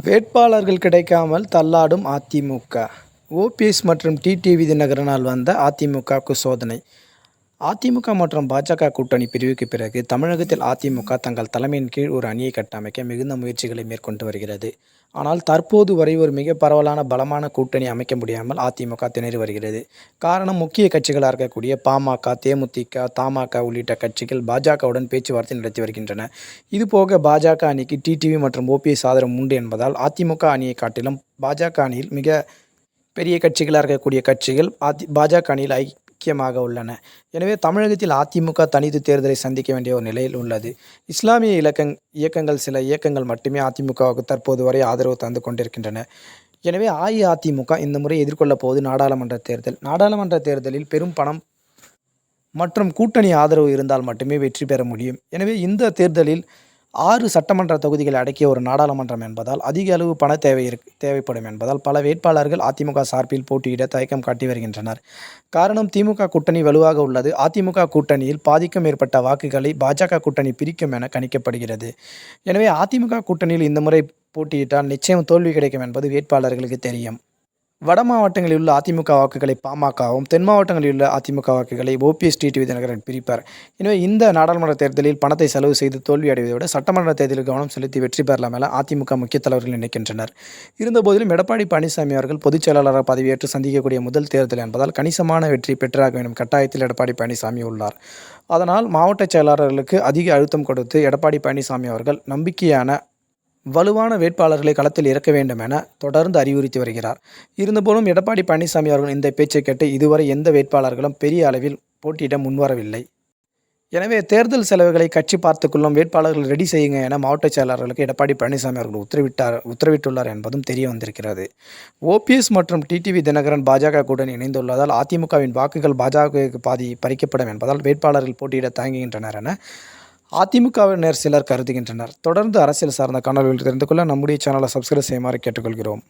வேட்பாளர்கள் கிடைக்காமல் தள்ளாடும் அதிமுக. ஓபிஎஸ் மற்றும் டிடிவி தினகரனால் வந்த அதிமுகவுக்கு சோதனை. அதிமுக மற்றும் பாஜக கூட்டணி பிரிவுக்கு பிறகு தமிழகத்தில் அதிமுக தங்கள் தலைமையின் கீழ் ஒரு அணியை கட்டமைக்க மிகுந்த முயற்சிகளை மேற்கொண்டு வருகிறது. ஆனால் தற்போது வரை ஒரு மிக பரவலான பலமான கூட்டணி அமைக்க முடியாமல் அதிமுக திணறி வருகிறது. காரணம், முக்கிய கட்சிகளாக இருக்கக்கூடிய பாமக, தேமுதிக, தமாக உள்ளிட்ட கட்சிகள் பாஜகவுடன் பேச்சுவார்த்தை நடத்தி வருகின்றன. இதுபோக பாஜக அணிக்கு டிடிவி மற்றும் ஓபிஎஸ் ஆதரவு உண்டு என்பதால் அதிமுக அணியை காட்டிலும் பாஜக அணியில் மிக பெரிய கட்சிகளாக இருக்கக்கூடிய கட்சிகள் பாஜக அணியில் ஐக்கியமாக உள்ளன. எனவே தமிழகத்தில் அதிமுக தனித்து தேர்தலை சந்திக்க வேண்டிய ஒரு நிலையில் உள்ளது. இஸ்லாமிய இயக்கங்கள் சில இயக்கங்கள் மட்டுமே அதிமுகவுக்கு தற்போது வரை ஆதரவு தந்து கொண்டிருக்கின்றன. எனவே அஇஅதிமுக இந்த முறை எதிர்கொள்ளப் போவது நாடாளுமன்ற தேர்தல். நாடாளுமன்ற தேர்தலில் பெரும் பணம் மற்றும் கூட்டணி ஆதரவு இருந்தால் மட்டுமே வெற்றி பெற முடியும். எனவே இந்த தேர்தலில் 6 சட்டமன்ற தொகுதிகளை அடக்கிய ஒரு நாடாளுமன்றம் என்பதால் அதிக அளவு பண தேவைப்படும் என்பதால் பல வேட்பாளர்கள் அதிமுக சார்பில் போட்டியிட தயக்கம் காட்டி வருகின்றனர். காரணம், திமுக கூட்டணி வலுவாக உள்ளது. அதிமுக கூட்டணியில் பாதிக்கும் மேற்பட்ட வாக்குகளை பாஜக கூட்டணி பிரிக்கும் என கணிக்கப்படுகிறது. எனவே அதிமுக கூட்டணியில் இந்த முறை போட்டியிட்டால் நிச்சயம் தோல்வி கிடைக்கும் என்பது வேட்பாளர்களுக்கு தெரியும். வட மாவட்டங்களில் உள்ள அதிமுக வாக்குகளை பாமகவும், தென் மாவட்டங்களில் உள்ள அதிமுக வாக்குகளை ஓபிஎஸ், டிடிவி தினகரன் பிரிப்பார். எனவே இந்த நாடாளுமன்ற தேர்தலில் பணத்தை செலவு செய்து தோல்வி அடைவதை விட சட்டமன்ற தேர்தலில் கவனம் செலுத்தி வெற்றி பெறலாம் என அதிமுக முக்கிய தலைவர்கள் நினைக்கின்றனர். இருந்தபோதிலும் எடப்பாடி பழனிசாமி அவர்கள் பொதுச் செயலாளராக பதவியேற்று சந்திக்கக்கூடிய முதல் தேர்தல் என்பதால் கணிசமான வெற்றி பெற்றாக வேண்டும் கட்டாயத்தில் எடப்பாடி பழனிசாமி உள்ளார். அதனால் மாவட்ட செயலாளர்களுக்கு அதிக அழுத்தம் கொடுத்து எடப்பாடி பழனிசாமி அவர்கள் நம்பிக்கையான வலுவான வேட்பாளர்களை களத்தில் இறக்க வேண்டும் என தொடர்ந்து அறிவுறுத்தி வருகிறார். இருந்தபோதும் எடப்பாடி பழனிசாமி அவர்கள் இந்த பேச்சை கேட்டு இதுவரை எந்த வேட்பாளர்களும் பெரிய அளவில் போட்டியிட முன்வரவில்லை. எனவே தேர்தல் செலவுகளை கட்சி பார்த்துக்கொள்ளும், வேட்பாளர்கள் ரெடி செய்யுங்க என மாவட்ட செயலாளர்களுக்கு எடப்பாடி பழனிசாமி அவர்கள் உத்தரவிட்டுள்ளார் என்பதும் தெரிய வந்திருக்கிறது. ஓபிஎஸ் மற்றும் டிடிவி தினகரன் பாஜக கூட்டணி இணைந்துள்ளதால் அதிமுகவின் வாக்குகள் பாஜகவுக்கு பாதி பறிக்கப்படும் என்பதால் வேட்பாளர்கள் போட்டியிட தயங்குகின்றனர் என அதிமுகவினர் சிலர் கருதுகின்றனர். தொடர்ந்து அரசியல் சார்ந்த காணொலிகள் தெரிந்து கொள்ள நம்முடைய சேனலை சப்ஸ்கிரைப் செய்யுமாறு கேட்டுக்கொள்கிறோம்.